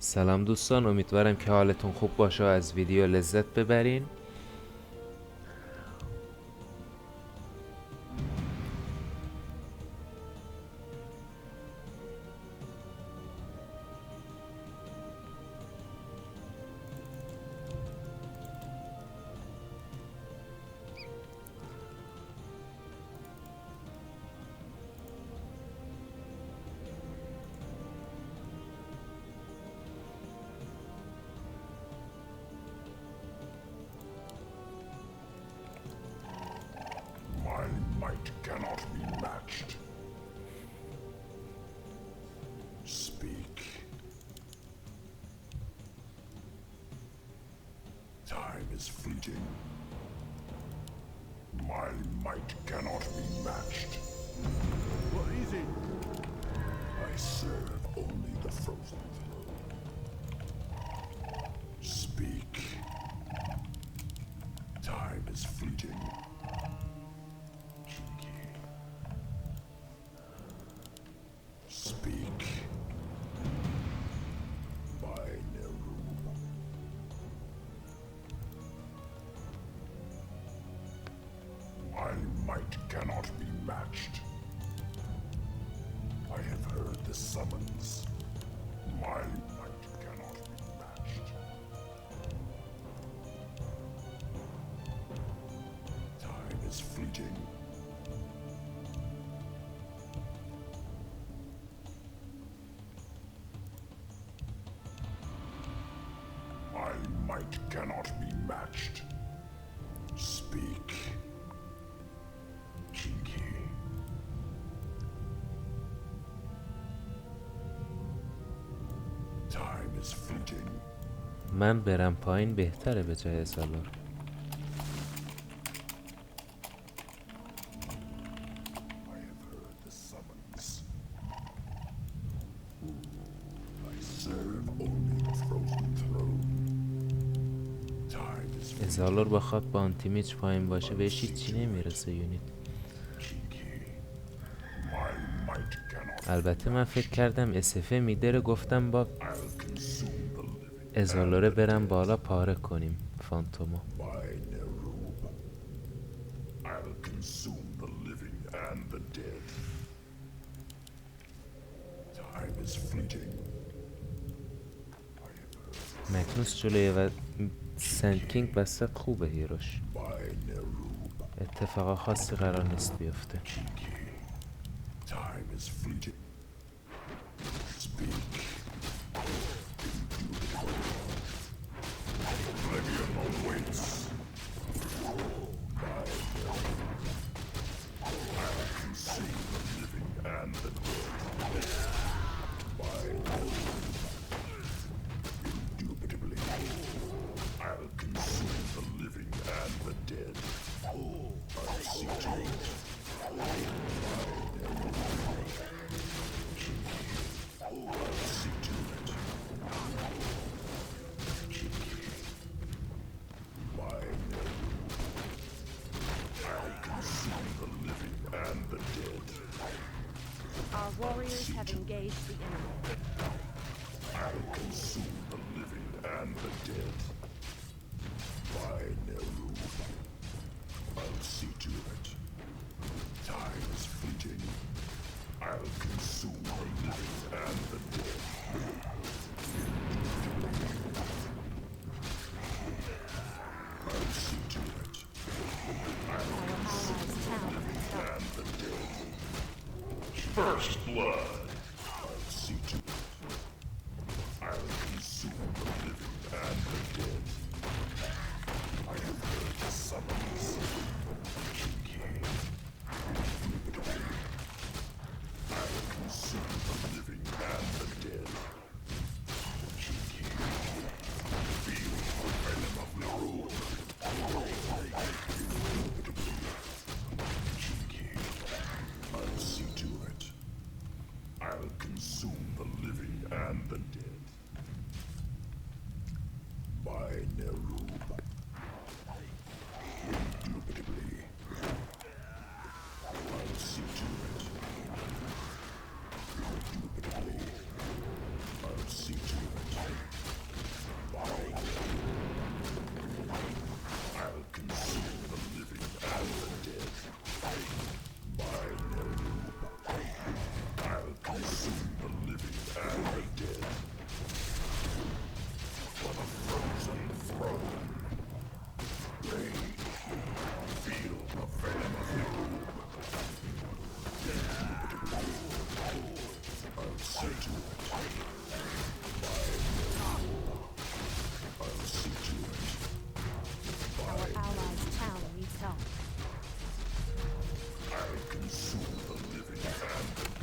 سلام دوستان، امیدوارم که حالتون خوب باشه و از ویدیو لذت ببرین. My might cannot be matched. Speak. Time is fleeting. My might cannot be matched. What is it? I serve only the frozen throne. Speak. Time is fleeting. Speak. By Nerubian. My might cannot be matched. I have heard the summons. My might cannot be matched. Time is fleeting. My might cannot be matched. Speak. Kinky. Time is fleeting. من برم پایین بهتره به جای ازالور. I have heard the summons. I serve only the frozen throne. Time is ازالور بخواد با آنتیمیچ پایین باشه بهش هیچی نمیرسه یونیت. kinky. My might cannot. البته من فکر کردم اسفه میدره، گفتم با I'll consume the living ازالوره برم بالا پاره کنیم فانتومو. by Nerub. I'll consume the living and the dead. Time is fleeting. I have heard مکنوس جلوی و سندکینگ وسط خوبه هیروش. by Nerub. اتفاقا خاصی قرار نیست بیفته. Time is fleeting. Speak. Oblivion awaits. By Nerub. I'll consume the living and the dead. By Nerub. Indubitably. I'll consume the living and the dead. I'll see to it. I'll see to it. By Nerub. I'll consume the living and the dead. Our warriors have engaged the enemy. I'll consume the living and the dead. By Nerub. I'll see to it. Time is fleeting. I'll consume the living and the dead. I'll see to it. I'll Our allies' town has fallen. and the dead. First blood. I'll see to it. I'll consume the living and the dead. I have heard the summons. I'll consume the living and the dead. Feel the venom of Nerubian. I'll see to it.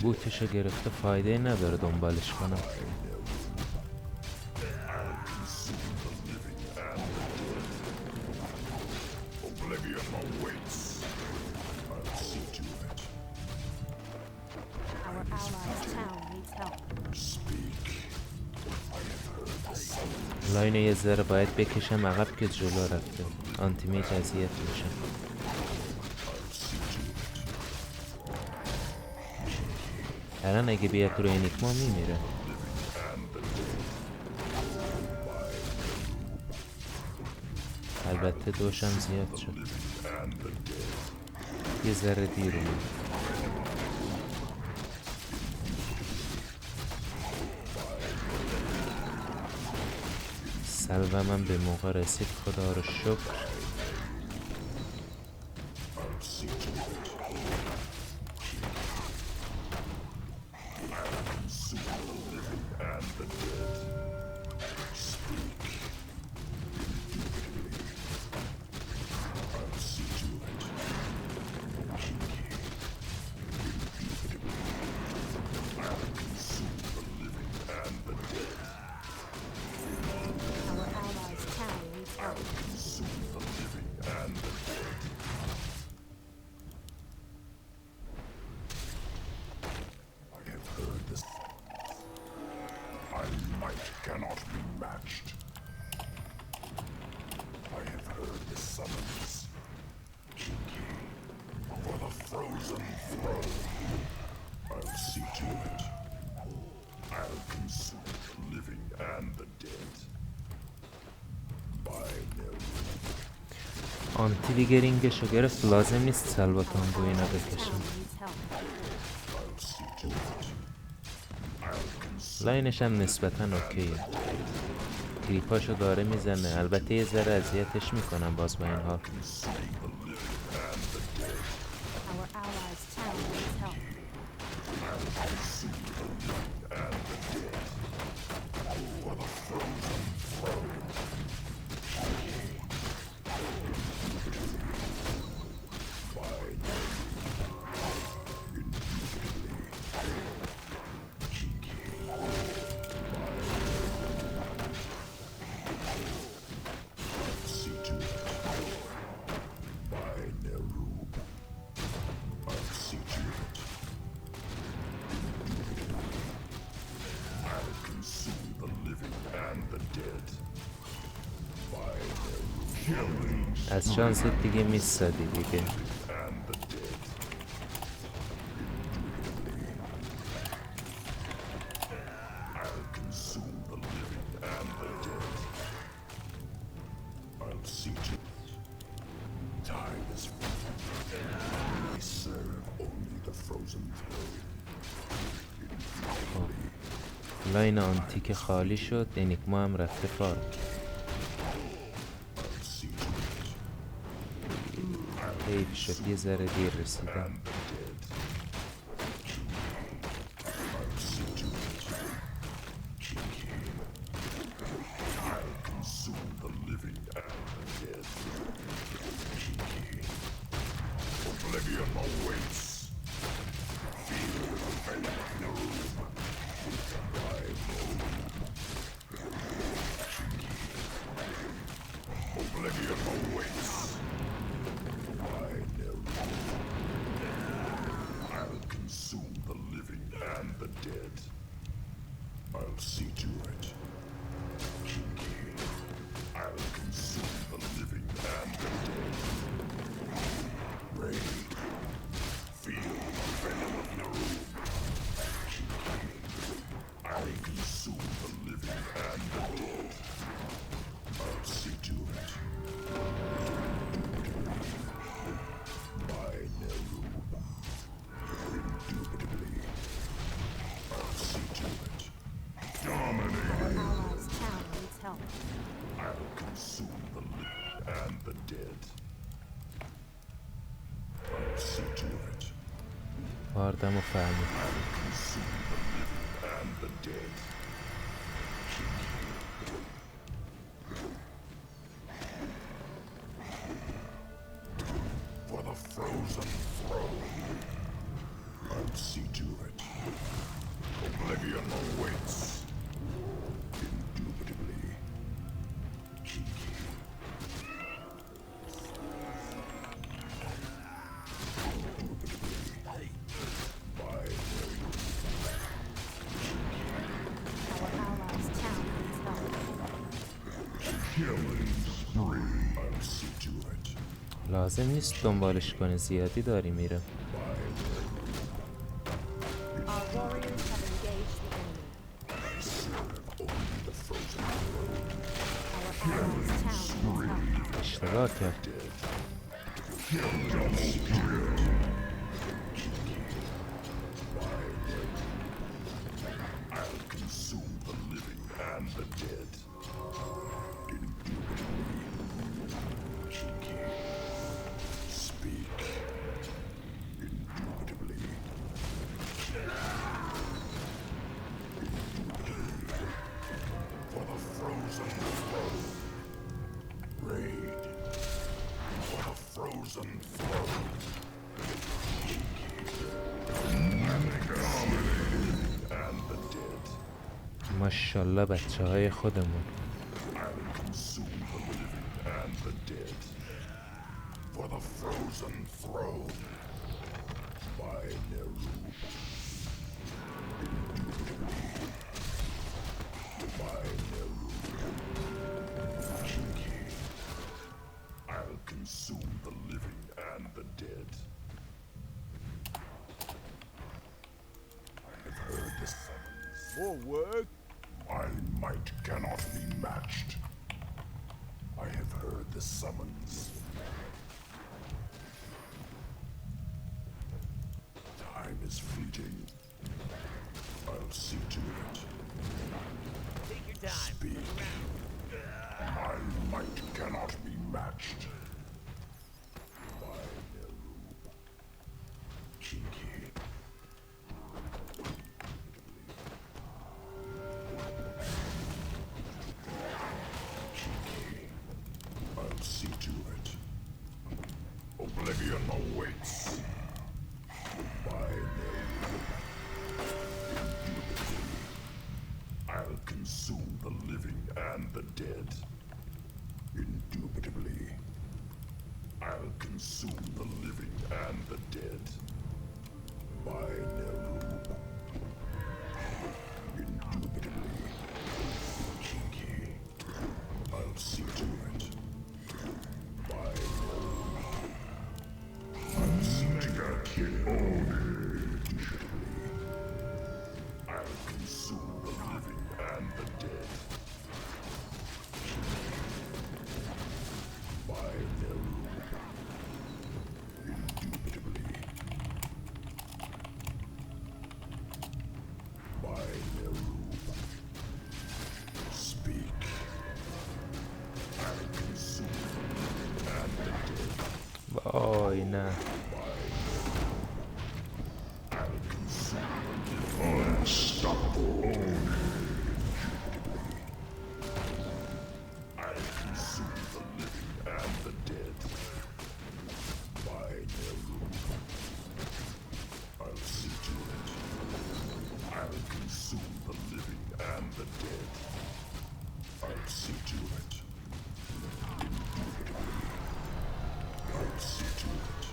بوتشو گرفته فایده نداره دنبالش کنم. Oblivion awaits. I'll see to it. Our allies' town needs help. Speak. I have heard the summons. لاینو یه ذره باید بکشم عقب که جلو رفته. آنتی میج اذیت میشه. I'll see to it. الان اگه بیاد رو انیگما میمیره. البته دوشم زیاد شد. یه ذره دیر اومد. سلومم به موقع رسید، خدا رو شکر. I'll see to it. I'll consume the living and the dead. Speak. I'll see to it. I'll consume the living and the dead. Our allies' town needs help. Consume the living and the dead. I have heard this. My might cannot be matched. I have heard the summons. For the frozen throne. I'll see to it. I'll consume the living and the dead. By Nerubian. آنتی دیگه رینگشو گرفت، لازم نیست سلواتان بو اینا بکشم. Town needs help. I'll see to it. I'll consume. لاینش هم نسبتا اوکیه. کریپاشو داره میزنه، البته یه ذره اذیتش میکنم باز با این حال. Our allies' town needs help. See to it. By Nerubian. I'll see to it. I'll consume the living and the dead. By Nerubian. از شانست دیگه میستادی دیگه. And the dead. I'll consume the living and the dead. I'll see to it. Time is. I serve only the frozen throne. لاین آنتی که خالی شد، انیگما هم رفته فار. I'll see to it. حیف شد، یه ذره دیر رسیدم. And the dead. I'll see to it. I'll consume the living and the dead. Oblivion awaits. Feel the fate of Nerubian. By Oblivion awaits. By Nerubian. I'll consume the living and the dead. I'll see to it. I'll consume the living and the dead. Rain. Feel the venom of Nerubian. I'll consume the living and the dead. I'll see to it. By Nerubian. Indubitably. I'll see to it. Dominate. Our allies' town needs help. I'll consume the living and the dead. I'll see to it. واردم و فهمید. Consume the living and the dead. For the frozen throne. I'll see to it. awaits. Indubitably. Our allies' town needs help. Killing spree. I'll see to it. لازم نیست دنبالش کنی، زیادی داری میره. Our warriors have engaged the enemy. Only the frozen world. Our allies' town needs help. اشتباه کرد. I'll consume the living and the dead. Speak. Indubitably. For the frozen throne. Raid. For the frozen throne. And the dead. ماشاءالله بچه های خودمون. I'll consume the living and the dead. For the frozen throne. By Nerubian. By Nerubian. I'll consume the living and the dead. I've heard the summons. More work? My might cannot be matched. I have heard the summons. Time is fleeting. I'll see to it. Take your time. Speak. My might cannot be matched. By Nerub. Kinky. I'll see to it. Oblivion awaits. By Nerub. I'll consume the living and the dead. Indubitably. I'll consume the living and the dead. By Nerub. Indubitably. Kinky. I'll see to it. By Nerub. I'll see to it. I'll consume the living and the dead. By Nerub. Indubitably. By Nerub. Speak. I'll consume the living and the dead. وای نه. I'll consume the living. Unstoppable. I'll consume the living and the dead. By Nerub. I'll see to it. I'll consume the living and the dead. I'll see to it. I'll see to it.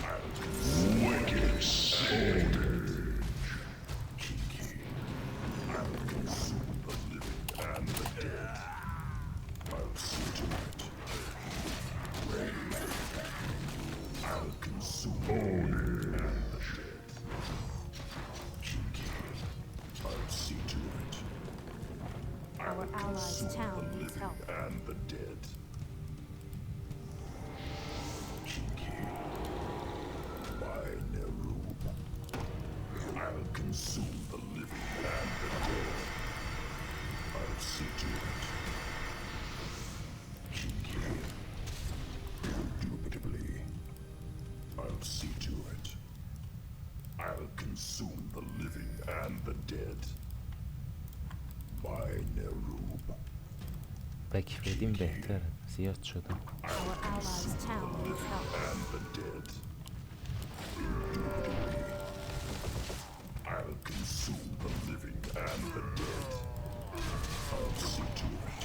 I'll consume wicked soldiers. Kinky. I'll consume the living and the dead. I'll see to it. Raid. I'll consume the living and the dead. Kinky. I'll see to it. Our allies' Consume town the needs living help. and the dead. Kinky. By Nerub. I'll consume the living and the dead. I'll see to it. Kinky. Indubitably. I'll see to it. I'll consume the living and the dead. By Nerub. بک بدیم بهتره، زیاد شدم. Our allies' town needs help. And the dead. Indubitably. I'll consume the and the dead. I'll see to it.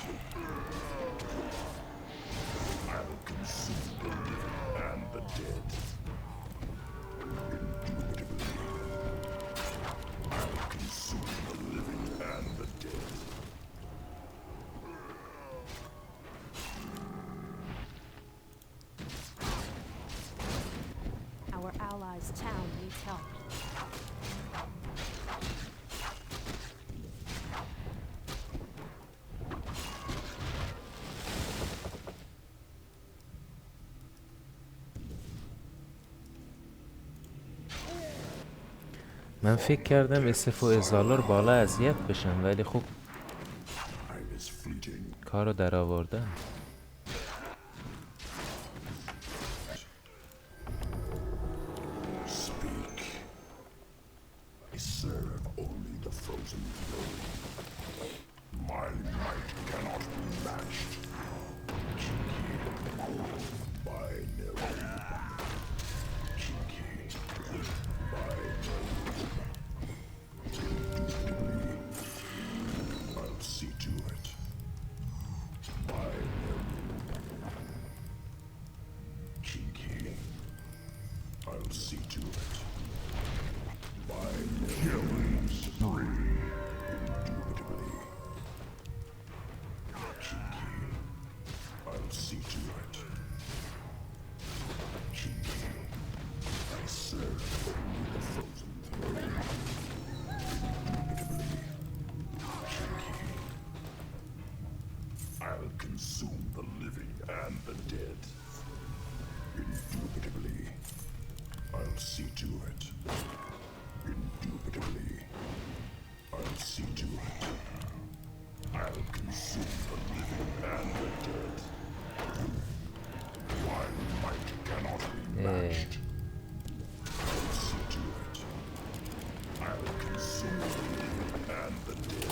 I'll consume the living and the dead. Indubitably. I'll consume the living and the dead. Our allies' town needs help. من فکر کردم اسف و ازالار بالا اذیت بشن، ولی خب Time is fleeting. کارو در آوردن. Speak. I serve only the frozen throne. My might cannot be matched. By Nerubian. By Nerubian. Indubitably. I'll see to it. By Nerubian. Cheeky. I'll see to it. By killing spree. Indubitably. Cheeky. I'll see to it. Cheeky. I serve only the frozen throne. Indubitably. Cheeky. I'll consume the living and the dead. Indubitably. I'll see to it. Indubitably. I'll see to it. I'll consume the living and the dead. My might cannot be matched. I'll see to it. I'll consume the living and the dead.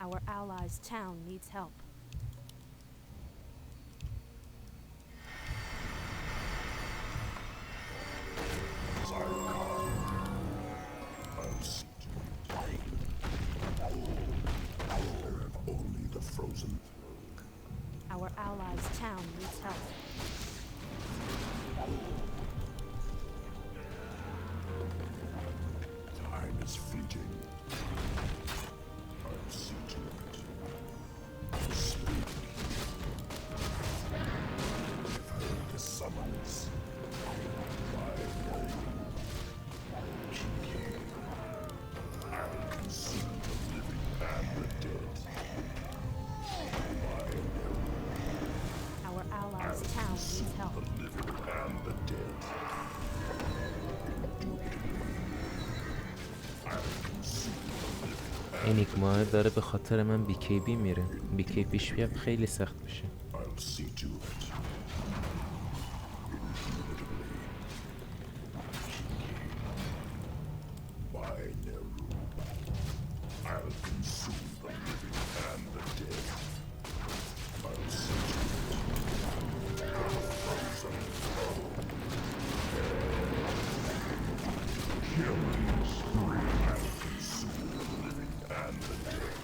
Our allies' town needs help. I'll see to it. Only the frozen. Our allies' town needs help. Time is fleeting. I'll see to it. Speak. I've heard the summons. My name. Cheeky. I'll consume the living and the dead. My name. Our allies' town needs help. The living and the dead. I'll consume the living. انیگما داره به خاطر من BKB میره. BKBش بیام خیلی سخت میشه. I'll see to it. By Nerubian. I'll consume the living and the dead. I'll see to it. Frozen throne. Killing spree. I'll consume the living and the dead.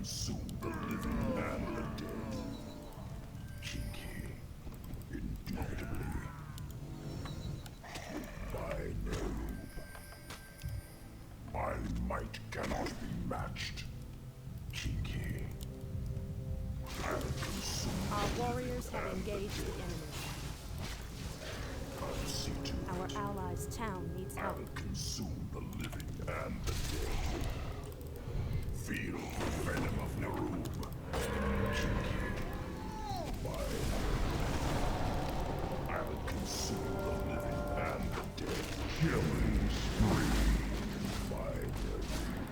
consume the living and the dead. Kinky, indubitably. By Nerubian. My might cannot be matched. Kinky. I'll consume Our warriors have engaged the enemy. I'll see to Our it. allies' town needs help. I'll consume the living and the dead. Feel the venom of Nerubian. I'll consume the living and the dead. Killing spree. By Nerubian.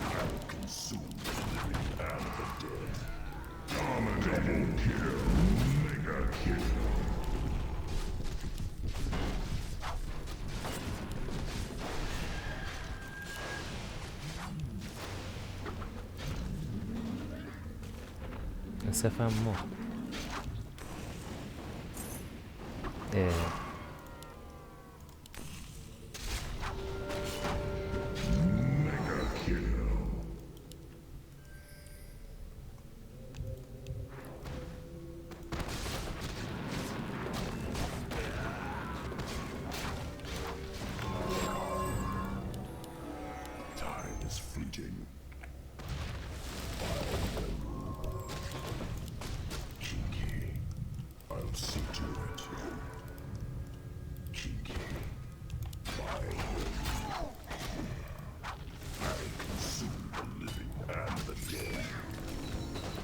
I'll consume the living and the dead. Double kill. Mega kill. اسفم مو اه. Mega kill. Time is fleeting. Kinky, I'll see to it. Kinky, I'll consume the living and the dead.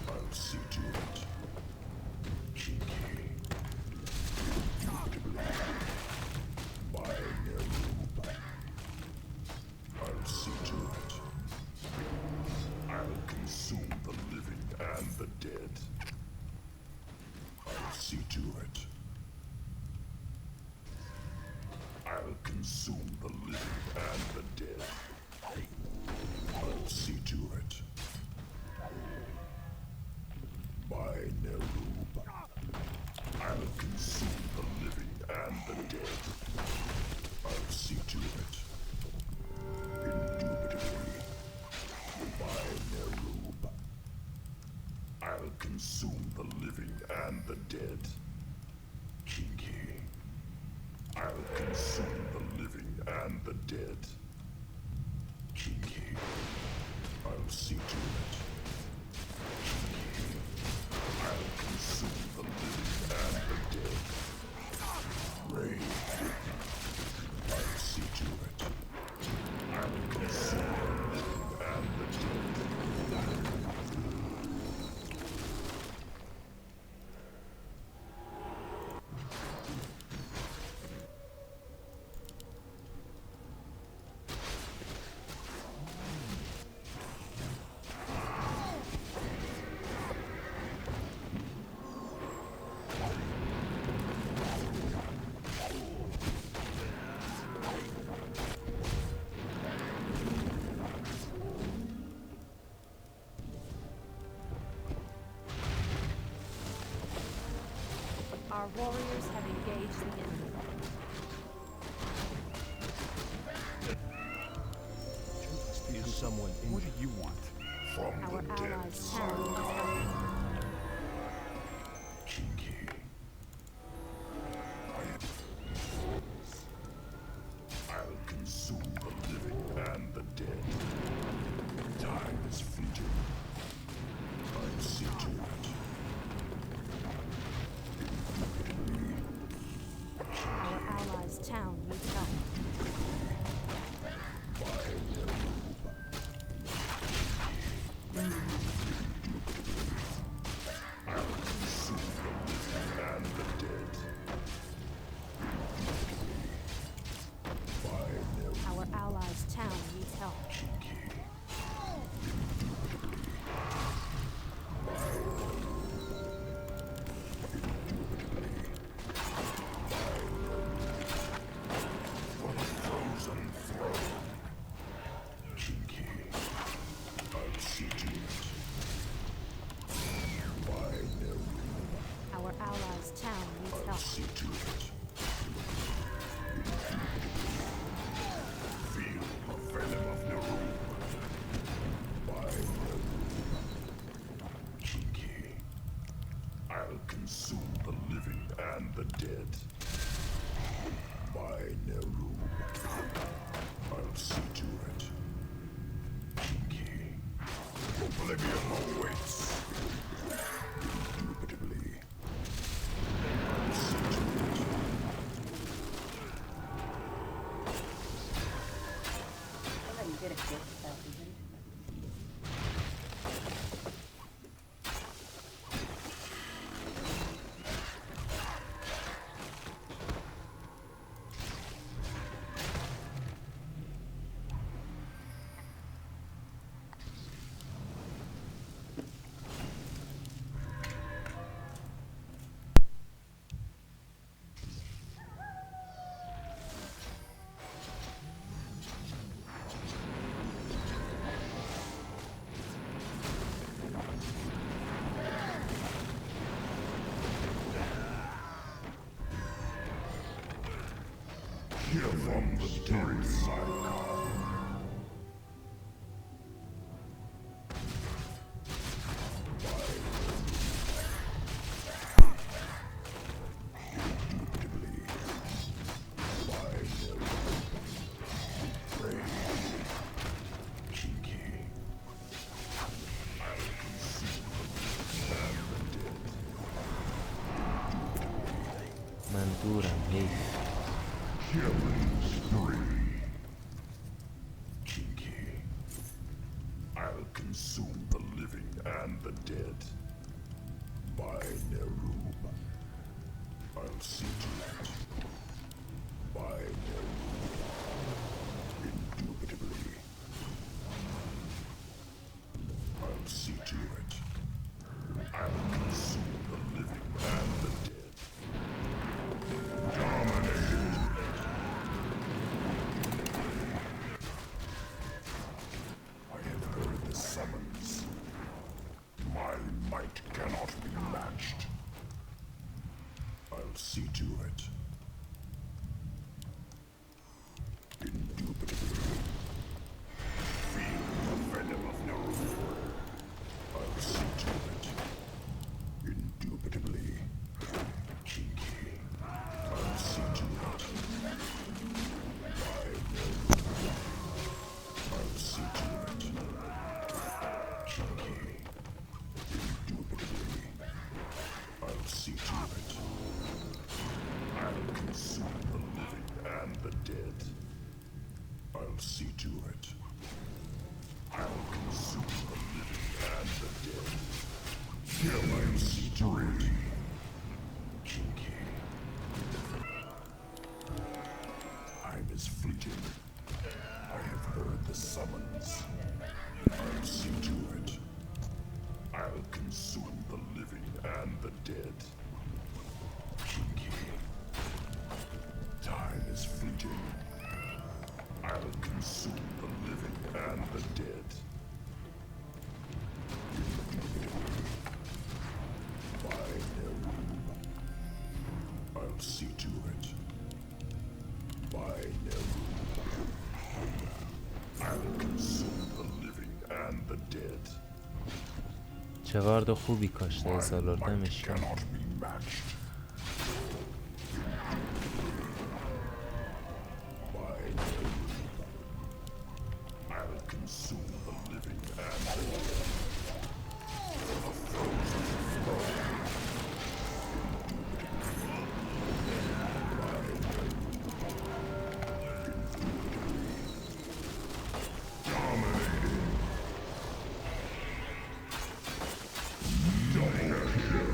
I'll see to it. Kinky, indubitably. By Nerubian. I'll see to it. I'll consume the living and the dead. I'll see to it. I'll consume the living and the dead. I'll see to it. By Nerubian. I'll consume the living and the dead. I'll see to it. Indubitably. By Nerubian. I'll consume the living and the dead. Kinky. I'll consume the living and the dead. Kinky. I'll see to it. Kinky. I'll consume the living and the dead. Rage. I'll see to it. I'll consume the living and the dead. Our warriors have engaged the enemy. Speak to someone. What do you want? From Our the dead, allies' town needs help. Kinky. I'll consume the living and the dead. Time is fleeting. I'll see to it. Our allies' town needs help. I'll consume the living and the dead. By Nerubian. Our allies' town needs help. Hear from the dead sidecar. من دورم حیف. Killing spree. Cheeky. I'll consume the living and the dead. By Nerub. I'll see to it. By Nerub. Indubitably. I'll see to it. I'll consume the living and the dead. Dominated. I have heard the summons. My might cannot be matched. I'll see to it. Indubitably. Feel the venom of Nerubian. I'll see to it. Indubitably. Cheeky. I'll see to it. By Nerubian. I'll see to it. Cheeky. Indubitably. I'll see to it. I'll consume the living and the dead. I'll see to it. I'll consume the living and the dead. Killing spree. Cheeky. Time is fleeting. I have heard the summons. I'll see to it. I'll consume the living and the dead. Cheeky. Time is fleeting. I'll consume the living and the dead. By Nerub. I'll see to it. By Nerub. I'll consume the living and the dead. چه وارد خوبی کاشته ازالور دمش گرم. Cannot be matched. By Nerub. I'll consume the living and the dead. The frozen flow. Dominating. Double kill.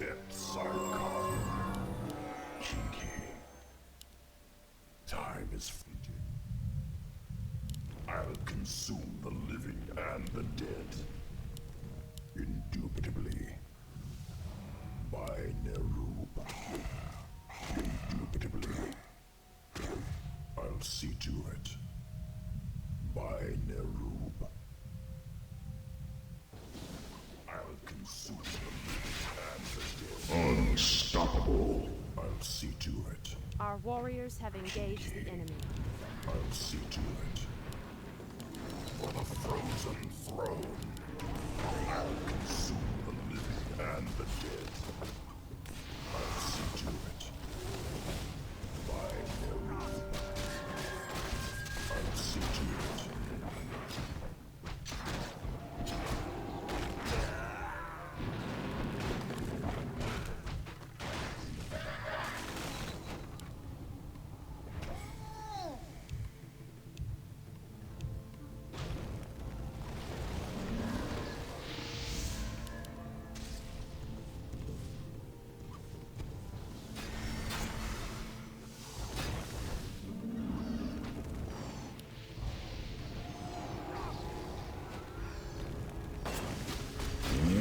Dead sidecar. Cheeky. Time is fleeting. I'll consume the living and the dead. Indubitably. By Nerub. Indubitably. I'll see to it. By Nerub. consume the living and the dead. Unstoppable. I'll see to it. Our warriors have engaged the enemy. I'll see to it. For the frozen throne, I'll consume the living and the dead. I'll see to it. By Nerubian. I'll see to it.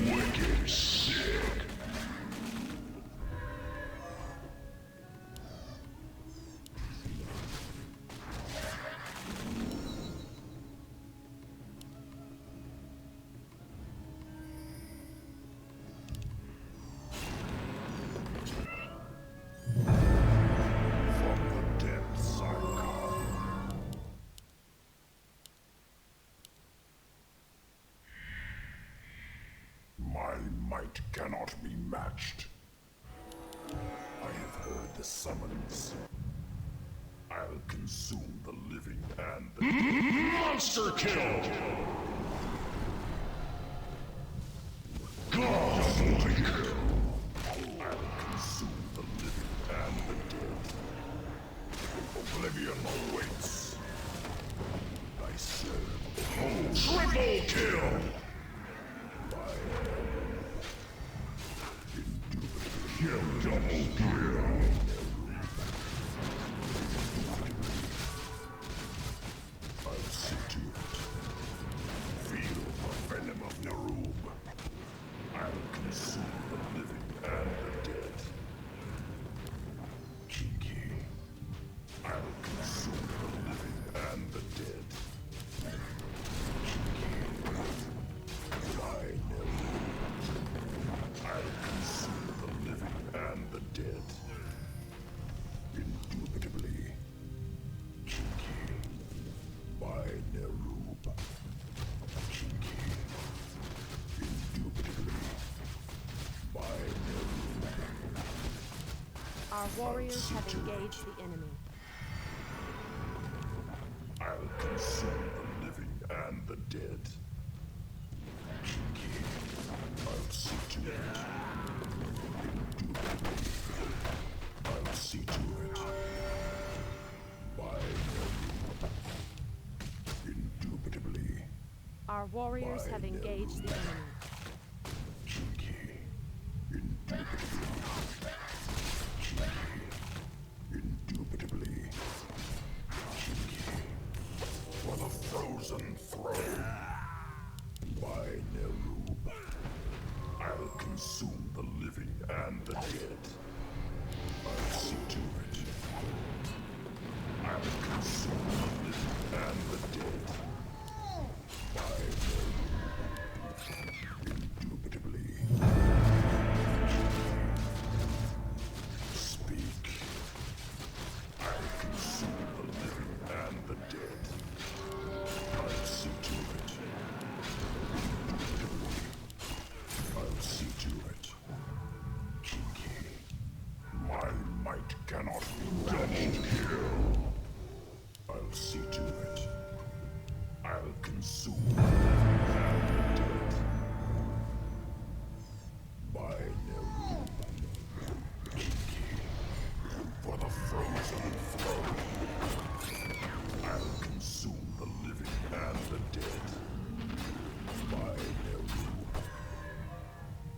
Wicked sick. From the depths I come. My might cannot be matched. I have heard the summons. I'll consume the living and the monster kill! Double kill! I'll consume the living and the dead. Oblivion awaits. I serve. Triple kill! Kill, double kill. I'll see to it. Feel the venom of Nerubian. I'll consume the living and the dead. Kinky. I'll consume the living and the dead. By Nerubian. I'll consume the living and the dead. Indubitably. Kinky. By Nerubian. Kinky. Indubitably. By Nerubian. Our warriors have engaged the enemy. I'll consume the living and the dead. Kinky. I'll see to it. Indubitably. I'll see to it. By Nerubian. Indubitably. Our warriors have engaged the enemy. Kinky. Indubitably. Kinky. Indubitably. Kinky. For the frozen throne. By Nerubian. I'll consume the living and the dead. I'll see to it. I'll consume the living and the dead. By Nerubian. Indubitably. Speak. I'll consume the living and the dead. I'll see to it. Indubitably. I'll see to it. Kinky. My might cannot be double kill. I'll see to it. I'll consume the living and the dead. By Nerubian. Kinky. For the frozen throne. I'll consume the living and the dead. By Nerubian.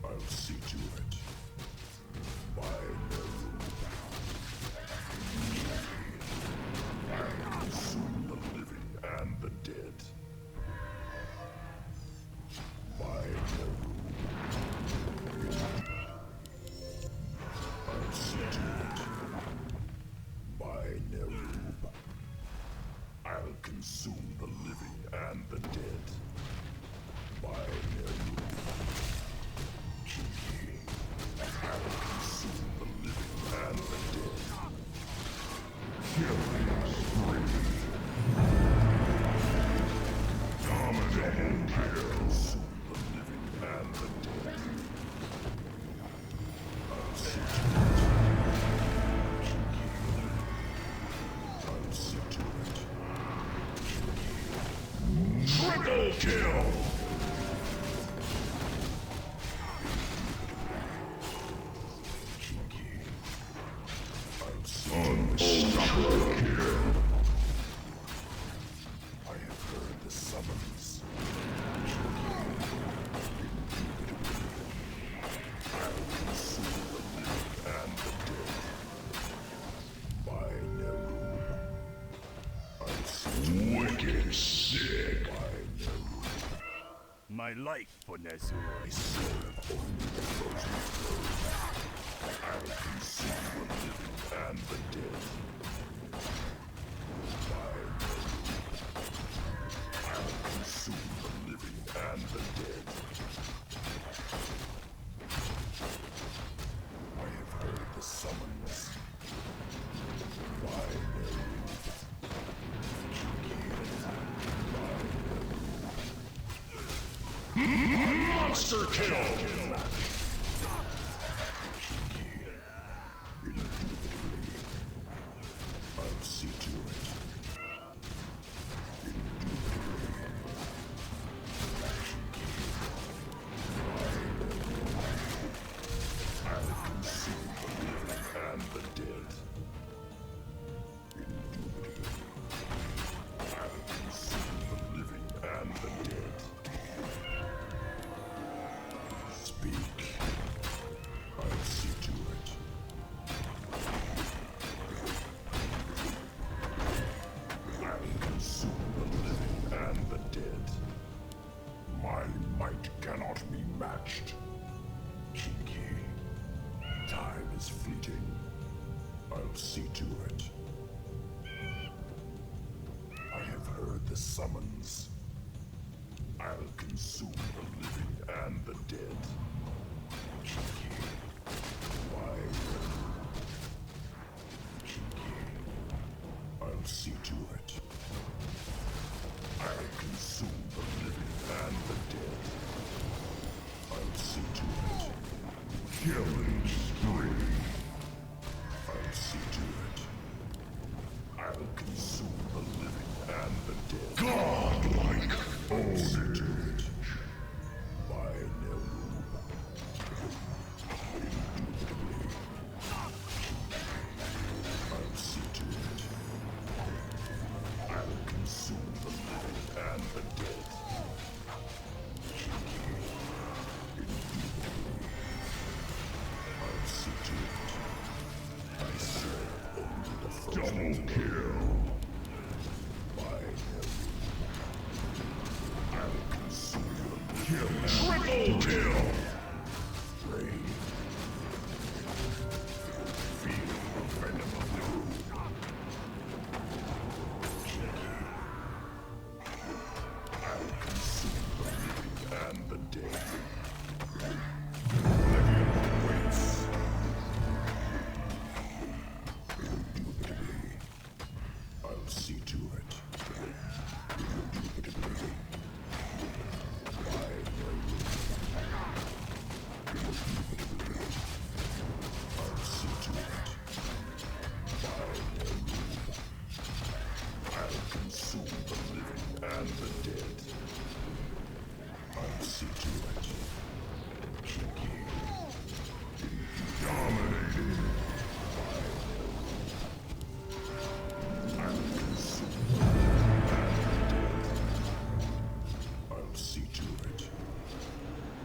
I'll see to it. By Nerubian. I'll consume the living and the dead. By Nerubian. I'll see to it. By Nerubian. I'll consume the living and the dead. By Nerubian. Triple kill! Unstoppable kill! I have heard the summons. I'll consume the living and the dead. By Nerubian. I'll see wicked sick. By Nerubian. My life for Nezu. I serve only the frozen throne. I'll consume the living and the dead. By Nerubian. I'll consume the living and the dead. I have heard the summons. By Nerubian. Monster kill! I'll see to it. I'll consume the living and the dead. I'll consume the living and the dead. Speak. I'll see to it. I'll consume the living and the dead. My might cannot be matched. Kinky. Time is fleeting. I'll see to it. I have heard the summons. I'll consume the living and the dead. Kinky. Why? Kinky. I'll see to it. I'll consume the living and the dead. I'll see to it. Killing spree. I'll see to it. I'll consume the living and the dead. Godlike ownage. By Nerubian. I'll see to it. I'll consume the living and the dead. I'll see to it. I serve only the frozen. Double kill! By Nerubian. I'll consume the living. Triple kill! Rain. Feel the venom of Nerubian. I'll consume the living and the dead. Oblivion awaits. Indubitably. I'll see to it. Indubitably. By Nerubian. Indubitably. I'll see to it. By Nerubian. I'll consume the living and the dead. I'll see to it. Kinky. Dominating. I'll consume the living and the dead. I'll see to it.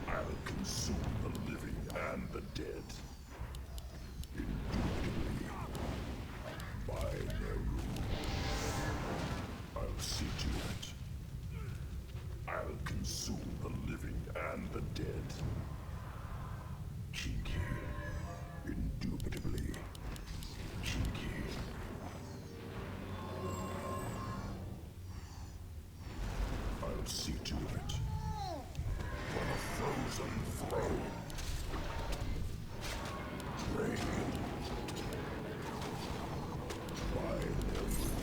I'll consume the living and the dead. Indubitably. By Nerubian. I'll see to it. I'll consume the living and the dead. Kinky. Indubitably. Kinky. I'll see to it. For the frozen throne. Rain. By Nerubian.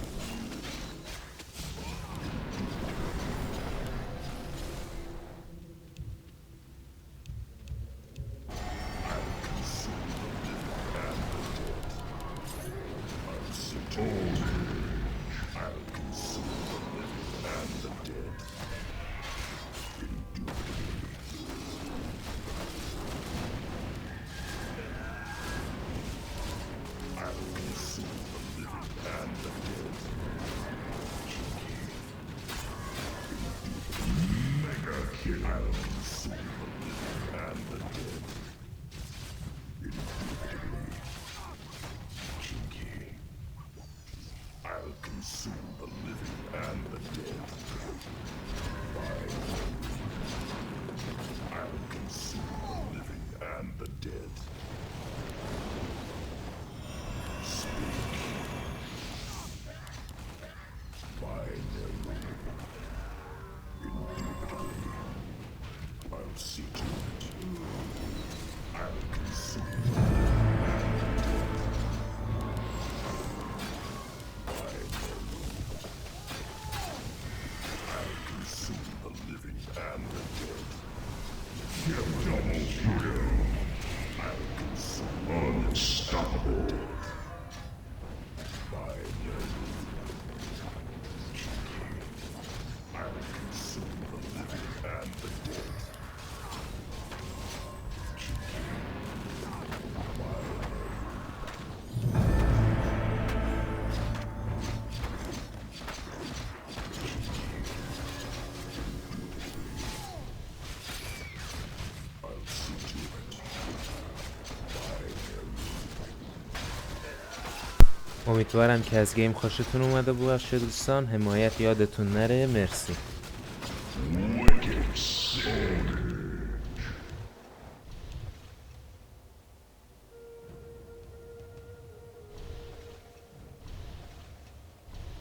I'll consume the living and the dead. I'll see to it. I'll consume the living and the dead. I'll consume the living and the dead. Indubitably. Kinky. I'll consume the living and the dead. I'll consume the living and the dead. Speak. By Nerubian. Indubitably. I'll see to it. I'll consume the living and the dead. By Nerubian. I'll consume the living and the dead. Double kill. I'll consume unstoppable. By Nerubian. I'll consume the living and the dead. I'll see to it. By Nerubian. امیدوارم که از گیم خوشتون اومده باشه دوستان. حمایت یادتون نره. مرسی. Wicked sin.